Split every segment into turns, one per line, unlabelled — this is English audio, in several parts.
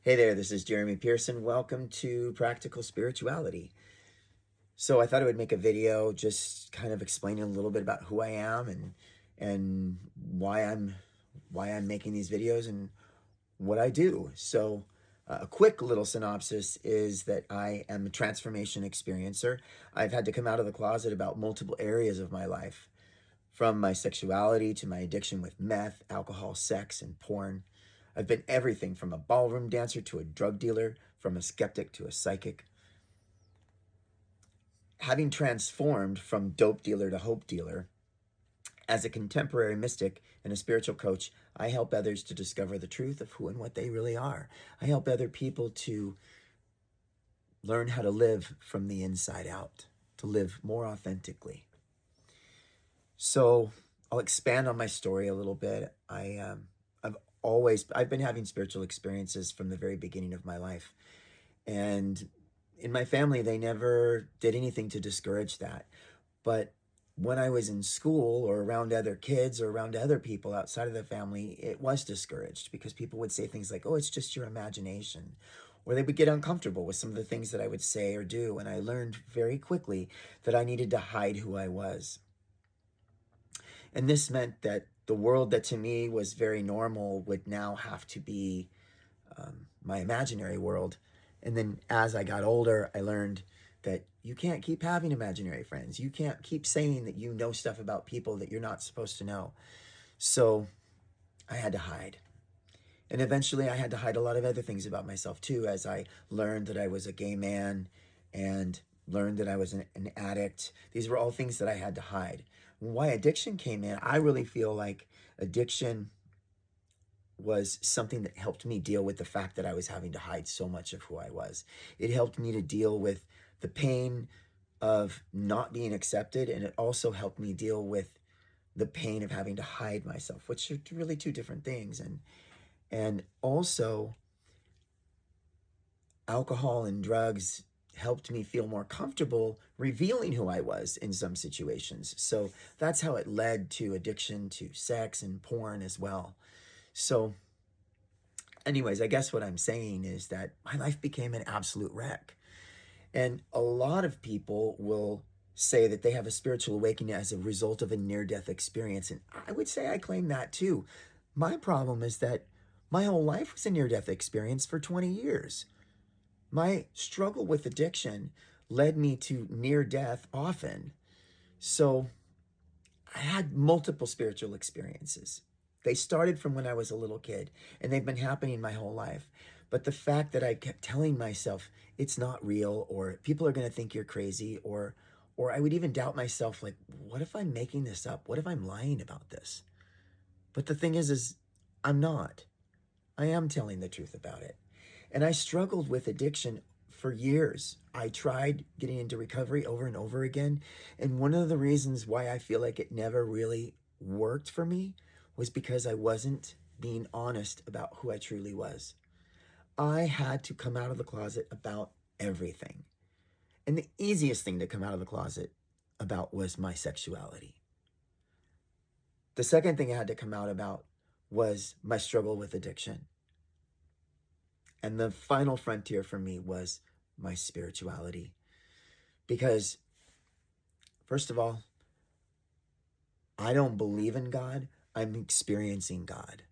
Hey there, this is Jeremy Pearson. Welcome to Practical Spirituality. So I thought I would make a video just kind of explaining a little bit about who I am and why I'm making these videos and what I do. So a quick little synopsis is that I am a transformation experiencer. I've had to come out of the closet about multiple areas of my life, from my sexuality to my addiction with meth, alcohol, sex, and porn. I've been everything from a ballroom dancer to a drug dealer, from a skeptic to a psychic. Having transformed from dope dealer to hope dealer, as a contemporary mystic and a spiritual coach, I help others to discover the truth of who and what they really are. I help other people to learn how to live from the inside out, to live more authentically. So I'll expand on my story a little bit. I've been having spiritual experiences from the very beginning of my life. And in my family, they never did anything to discourage that. But when I was in school or around other kids or around other people outside of the family, it was discouraged because people would say things like, oh, it's just your imagination. Or they would get uncomfortable with some of the things that I would say or do. And I learned very quickly that I needed to hide who I was. And this meant that the world that to me was very normal would now have to be my imaginary world. And then as I got older, I learned that you can't keep having imaginary friends. You can't keep saying that you know stuff about people that you're not supposed to know. So I had to hide. And eventually I had to hide a lot of other things about myself too, as I learned that I was a gay man and learned that I was an addict. These were all things that I had to hide. Why addiction came in, I really feel like addiction was something that helped me deal with the fact that I was having to hide so much of who I was. It helped me to deal with the pain of not being accepted, and it also helped me deal with the pain of having to hide myself, which are really two different things. And also alcohol and drugs helped me feel more comfortable revealing who I was in some situations. So that's how it led to addiction to sex and porn as well. So anyways, I guess what I'm saying is that my life became an absolute wreck. And a lot of people will say that they have a spiritual awakening as a result of a near death experience. And I would say I claim that too. My problem is that my whole life was a near death experience for 20 years. My struggle with addiction led me to near death often. So I had multiple spiritual experiences. They started from when I was a little kid, and they've been happening my whole life. But the fact that I kept telling myself it's not real, or people are going to think you're crazy, or I would even doubt myself, like, what if I'm making this up? What if I'm lying about this? But the thing is I'm not. I am telling the truth about it. And I struggled with addiction for years. I tried getting into recovery over and over again. And one of the reasons why I feel like it never really worked for me was because I wasn't being honest about who I truly was. I had to come out of the closet about everything. And the easiest thing to come out of the closet about was my sexuality. The second thing I had to come out about was my struggle with addiction. And the final frontier for me was my spirituality. Because, first of all, I don't believe in God, I'm experiencing God.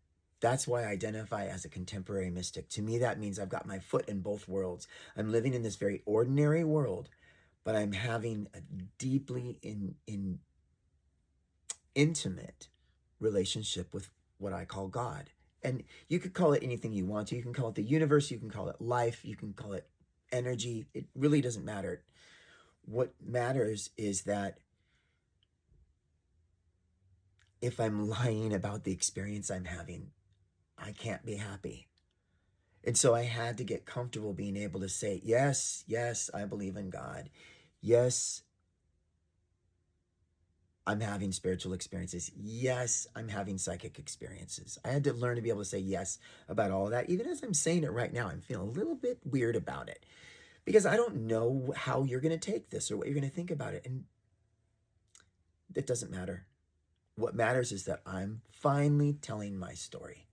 That's why I identify as a contemporary mystic. To me, that means I've got my foot in both worlds. I'm living in this very ordinary world, but I'm having a deeply intimate relationship with what I call God. And you could call it anything you want to. You can call it the universe, you can call it life, you can call it energy. It really doesn't matter. What matters is that if I'm lying about the experience I'm having, I can't be happy. And so I had to get comfortable being able to say, yes, yes, I believe in God. Yes, I'm having spiritual experiences. Yes, I'm having psychic experiences. I had to learn to be able to say yes about all of that. Even as I'm saying it right now, I'm feeling a little bit weird about it because I don't know how you're going to take this or what you're going to think about it. And it doesn't matter. What matters is that I'm finally telling my story.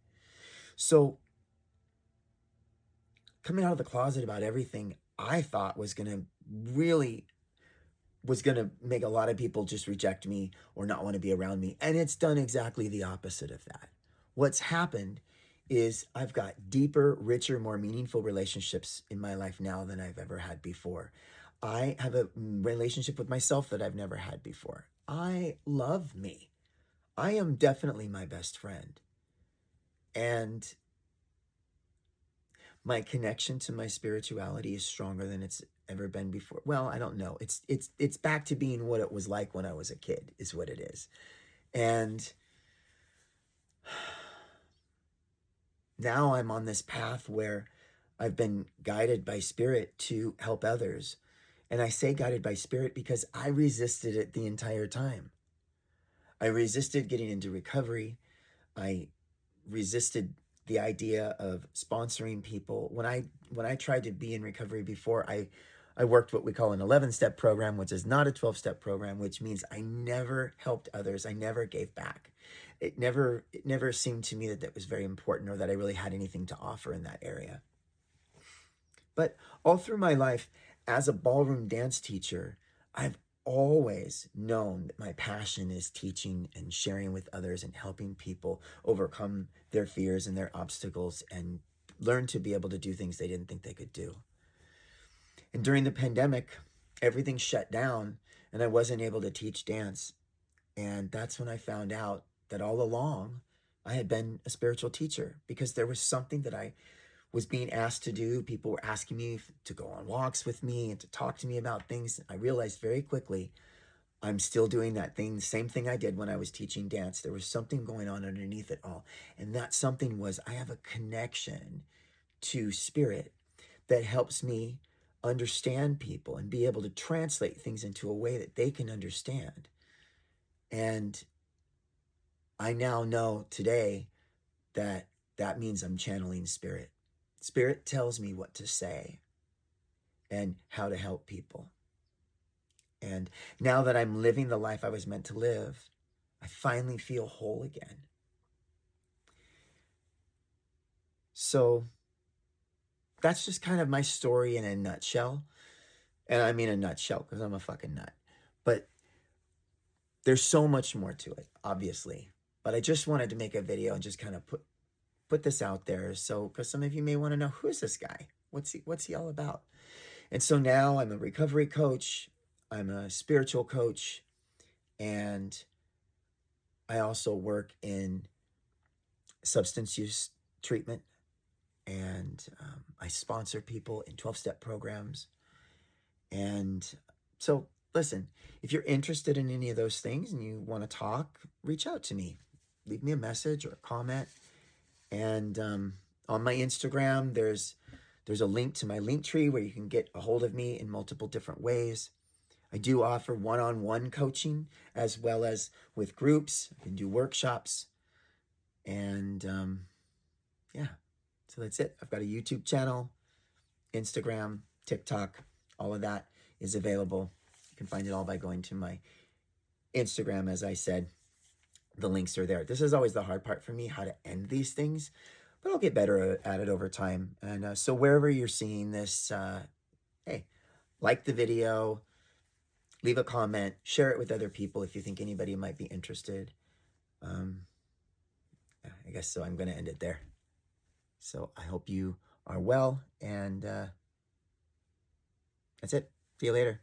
So coming out of the closet about everything I thought was going to make a lot of people just reject me or not want to be around me. And it's done exactly the opposite of that. What's happened is I've got deeper, richer, more meaningful relationships in my life now than I've ever had before. I have a relationship with myself that I've never had before. I love me. I am definitely my best friend. And my connection to my spirituality is stronger than it's ever been before. Well, I don't know. It's back to being what it was like when I was a kid, is what it is. And now I'm on this path where I've been guided by spirit to help others. And I say guided by spirit because I resisted it the entire time. I resisted getting into recovery. I resisted the idea of sponsoring people. When I tried to be in recovery before, I worked what we call an 11-step program, which is not a 12-step program, which means I never helped others. I never gave back. It never seemed to me that that was very important or that I really had anything to offer in that area. But all through my life as a ballroom dance teacher, I've always known that my passion is teaching and sharing with others and helping people overcome their fears and their obstacles and learn to be able to do things they didn't think they could do. And during the pandemic, everything shut down and I wasn't able to teach dance. And that's when I found out that all along I had been a spiritual teacher, because there was something that I was being asked to do. People were asking me to go on walks with me and to talk to me about things. I realized very quickly I'm still doing that thing, the same thing I did when I was teaching dance. There was something going on underneath it all. And that something was I have a connection to spirit that helps me understand people and be able to translate things into a way that they can understand. And I now know today that that means I'm channeling spirit. Spirit tells me what to say and how to help people. And now that I'm living the life I was meant to live, I finally feel whole again. So that's just kind of my story in a nutshell. And I mean a nutshell because I'm a fucking nut. But there's so much more to it, obviously. But I just wanted to make a video and just kind of put this out there. So, because some of you may want to know, who is this guy? What's he all about? And so now I'm a recovery coach. I'm a spiritual coach. And I also work in substance use treatment. And I sponsor people in 12-step programs. And so, listen, if you're interested in any of those things and you want to talk, reach out to me. Leave me a message or a comment. And on my Instagram, there's a link to my Linktree where you can get a hold of me in multiple different ways. I do offer one-on-one coaching as well as with groups. I can do workshops. And yeah, so that's it. I've got a YouTube channel, Instagram, TikTok, all of that is available. You can find it all by going to my Instagram, as I said. The links are there. This is always the hard part for me, how to end these things, but I'll get better at it over time. And so wherever you're seeing this, hey, like the video, leave a comment, share it with other people if you think anybody might be interested. I guess so. I'm going to end it there. So I hope you are well, and that's it. See you later.